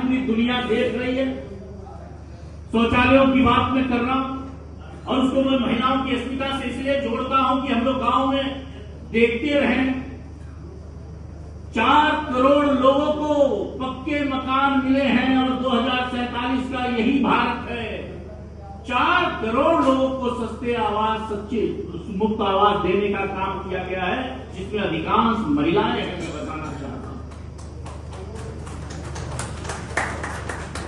पूरी दुनिया देख रही है। शौचालयों की बात मैं कर रहा हूं और उसको मैं महिलाओं की अस्मिता से इसलिए जोड़ता हूं कि हम लोग गांव में देखते रहे 4 करोड़ लोगों को पक्के मकान मिले हैं और 2047 का यही भारत है। 4 करोड़ लोगों को सस्ते आवास, सच्चे मुफ्त आवास देने का काम किया गया है, जिसमें अधिकांश महिलाएं हैं। मैं बताना चाहता हूं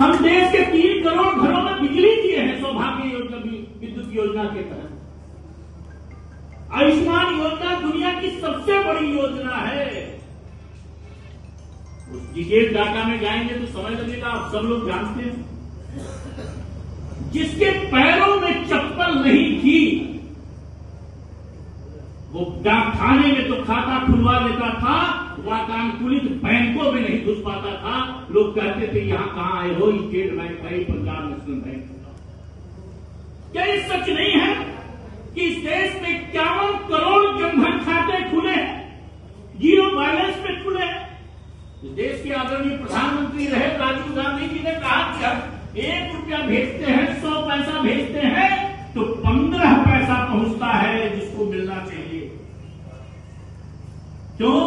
हम देश के 3 करोड़ घरों में बिजली दिए हैं सौभाग्य योजना, विद्युत योजना के तहत। आयुष्मान योजना दुनिया की सबसे बड़ी योजना है। उस डिटेल डाटा में जाएंगे तो समझ लगेगा, आप सब लोग जानते हैं। जिसके पैरों में चप्पल नहीं थी वो डाक खाने में तो खाता खुलवा लेता था, वातानुकूलित बैंकों में नहीं घुस पाता था। लोग कहते थे यहां कहां आए हो, स्टेट बैंक का ही, पंजाब नेशनल बैंक का। क्या ये सच नहीं है कि इस देश में 51 करोड़ जनधन खाते खुले हैं, जीरो बैलेंस पे खुले हैं? इस देश के आदरणीय प्रधानमंत्री रहे राजीव गांधी जी ने कहा कि हम 1 रुपया भेजते हैं, 100 पैसा भेजते हैं तो 15 पैसा पहुंचता है जिसको मिलना चाहिए। क्यों?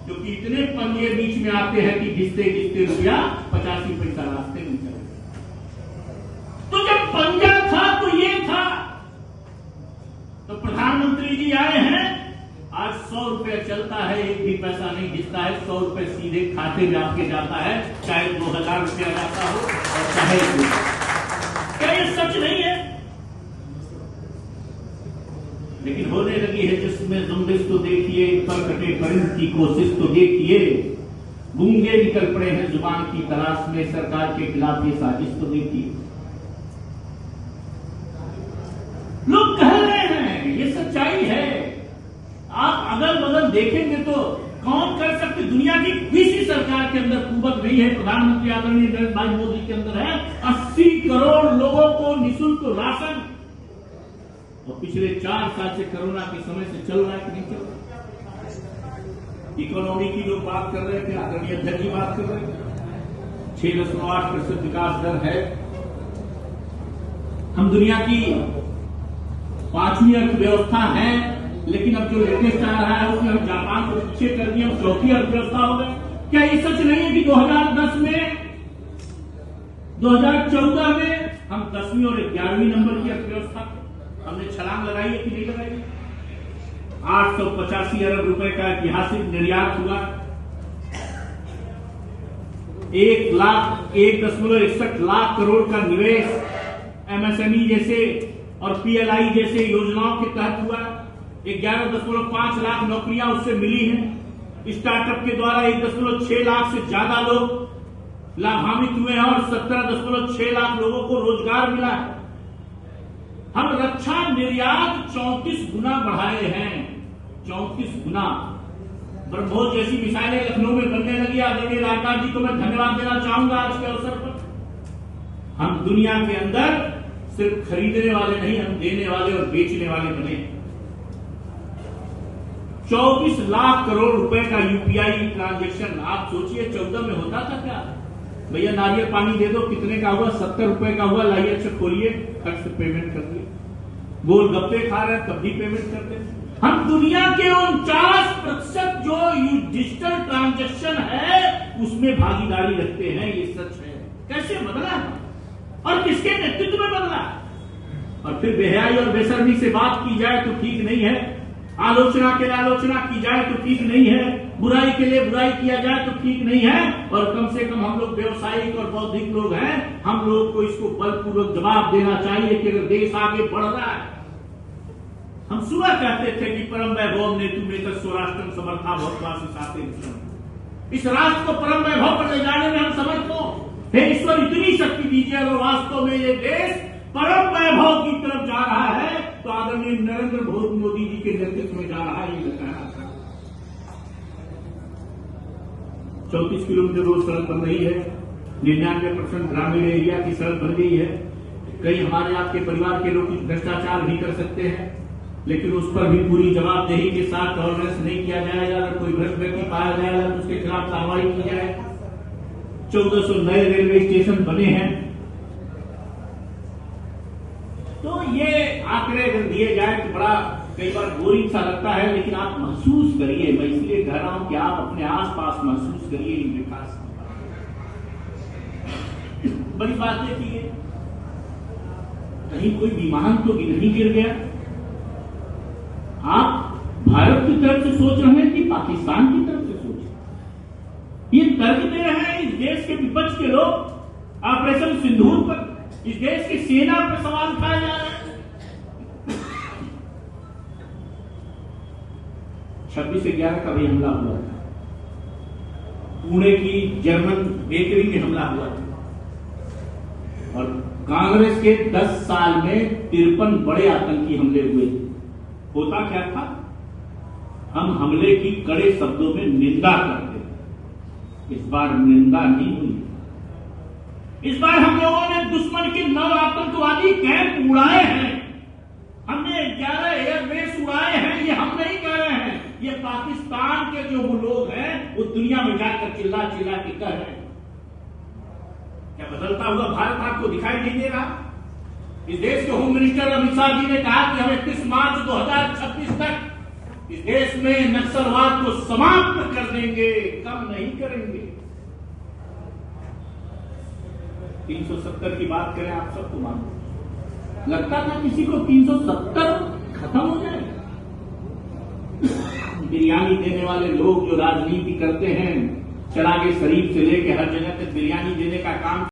क्योंकि इतने पंजे बीच में आते हैं कि घिसते घिसते रुपया 85 पैसा रास्ते में चला गया। तो जब पंजा था तो ये था। तो प्रधानमंत्री जी आए हैं, आज 100 रुपया चलता है, एक भी पैसा नहीं घिसता है। 100 रुपये सीधे खाते में आपके जाता है, चाहे 2000 रुपया जाता हो और चाहे। क्या ये सच नहीं है? लेकिन होने लगी है जिसमें जुम्बिश तो देखिए, पर कटे परिंद की कोशिश तो देखिए। गूंगे निकल पड़े हैं जुबान की तलाश में, सरकार के खिलाफ ये साजिश तो देखिए। लोग कह रहे हैं, ये सच्चाई है। आप अगल बगल देखेंगे तो कौन कर सकते? दुनिया की किसी सरकार के अंदर कुवत नहीं है। प्रधानमंत्री आदरणीय नरेंद्र भाई मोदी के अंदर है 80 करोड़ लोगों को निःशुल्क राशन। और पिछले 4 साल से कोरोना के समय से चल रहा है कि नहीं चल रहा? इकोनॉमी की लोग बात कर रहे थे, आदरणीय अध्यक्ष जी बात कर रहे थे, 6.8% विकास दर है। हम दुनिया की 5वीं अर्थव्यवस्था है, लेकिन अब जो लेटेस्ट आ रहा है उसमें हम जापान को पीछे कर दिए, हम 4थी अर्थव्यवस्था हो गए। क्या ये सच नहीं है कि 2010 में, 2014 में हम 10वीं और 11वीं नंबर की अर्थव्यवस्था हमने छलांग लगाई है कि नहीं लगाई? 885 अरब रुपए का ऐतिहासिक निर्यात हुआ। 1.61 लाख करोड़ का निवेश एमएसएमई जैसे और पीएलआई जैसे योजनाओं के तहत हुआ। 11.5 लाख नौकरियां उससे मिली हैं। स्टार्टअप के द्वारा 1.6 लाख से ज्यादा लोग लाभान्वित हुए हैं और 17.6 लाख लोगों को रोजगार मिला है। हम रक्षा निर्यात 34 गुना बढ़ाए हैं, 34 गुना। ब्रह्मोस जैसी मिसाइलें लखनऊ में बनने लगी। आदरणीय राजनाथ जी को मैं धन्यवाद देना चाहूंगा आज के अवसर पर। हम दुनिया के अंदर सिर्फ खरीदने वाले नहीं, हम देने वाले और बेचने वाले बने। 24 लाख करोड़ रुपए का यूपीआई ट्रांजैक्शन। आप सोचिए 14 में होता था क्या? भैया नारियल पानी दे दो, कितने का हुआ? 70 रुपए का हुआ। लाइए अच्छा खोलिए, खर्च से पेमेंट कर दिए। गोलगप्पे खा रहे हैं तब भी पेमेंट करते। हम दुनिया के 49% जो डिजिटल ट्रांजैक्शन है उसमें भागीदारी रखते हैं। ये सच है। कैसे बदला और किसके नेतृत्व में बदला? और फिर बेहयाई और बेशर्मी से बात की जाए तो ठीक नहीं है, आलोचना के लिए आलोचना की जाए तो ठीक नहीं है, बुराई के लिए बुराई किया जाए तो ठीक नहीं है। और कम से कम हम लोग व्यवसायिक और बौद्धिक लोग हैं, हम लोग को इसको बलपूर्वक जवाब देना चाहिए कि अगर देश आगे बढ़ रहा है। हम सुबह कहते थे कि परम वैभव ने तुम लेकर स्वराष्ट्रम समर्था भवत्वासी साथे। इस राष्ट्र को परम वैभव पर ले जाने में हम समर्थ हो। हे ईश्वर इतनी शक्ति दीजिए अगर वास्तव में ये देश परम वैभव की तरफ जा रहा है तो आदरणीय नरेंद्र मोदी जी के नेतृत्व में जा रहा है। ये कहना था। 34 किलोमीटर रोज सड़क बन रही है, 99% ग्रामीण एरिया की सड़क बन गई है। कई हमारे आपके परिवार के लोग भ्रष्टाचार भी कर सकते हैं, लेकिन उस पर भी पूरी जवाबदेही के साथ टॉलरेंस नहीं किया जाएगा। अगर कोई भ्रष्ट व्यक्ति पाया जाएगा तो उसके खिलाफ कार्रवाई की जाए। 1400 नए रेलवे स्टेशन बने हैं। तो ये आंकड़े अगर दिए जाए तो बड़ा कई बार बोरिंग सा लगता है, लेकिन आप महसूस करिए, मैं इसलिए कह रहा हूं कि आप अपने आसपास महसूस करिए इन विकास की बड़ी बातें की है। कहीं कोई विमान तो नहीं गिर गया। आप भारत की तरफ से सोच रहे हैं कि पाकिस्तान की तरफ से सोच रहे? ये तर्क दे रहे हैं इस देश के विपक्ष के लोग ऑपरेशन सिंदूर पर, इस देश की सेना पर सवाल उठाए जा रहे हैं। 26/11 का भी हमला हुआ था, पुणे की जर्मन बेकरी में हमला हुआ था, और कांग्रेस के 10 साल में 53 बड़े आतंकी हमले हुए थे। होता क्या था? हम हमले की कड़े शब्दों में निंदा करते थे। इस बार निंदा नहीं हुई। इस बार हम लोगों ने दुश्मन के 9 आतंकवादी कैंप उड़ाए हैं। हमने 11 एयरबेस उड़ाए हैं। ये हम नहीं कह रहे हैं, ये पाकिस्तान के जो वो लोग हैं वो दुनिया में जाकर चिल्ला चिल्ला के कह रहे हैं। क्या बदलता हुआ भारत आपको दिखाई नहीं दे रहा? इस देश के होम मिनिस्टर अमित शाह जी ने कहा कि हम 31 मार्च 2026 तक इस देश में नक्सलवाद को समाप्त कर देंगे, कम नहीं करेंगे। 370 की बात करें, आप सबको मालूम लगता था किसी को 370 खत्म हो जाए? बिरयानी देने वाले लोग जो राजनीति करते हैं, चरागे शरीफ से लेकर हर जगह तक बिरयानी देने का काम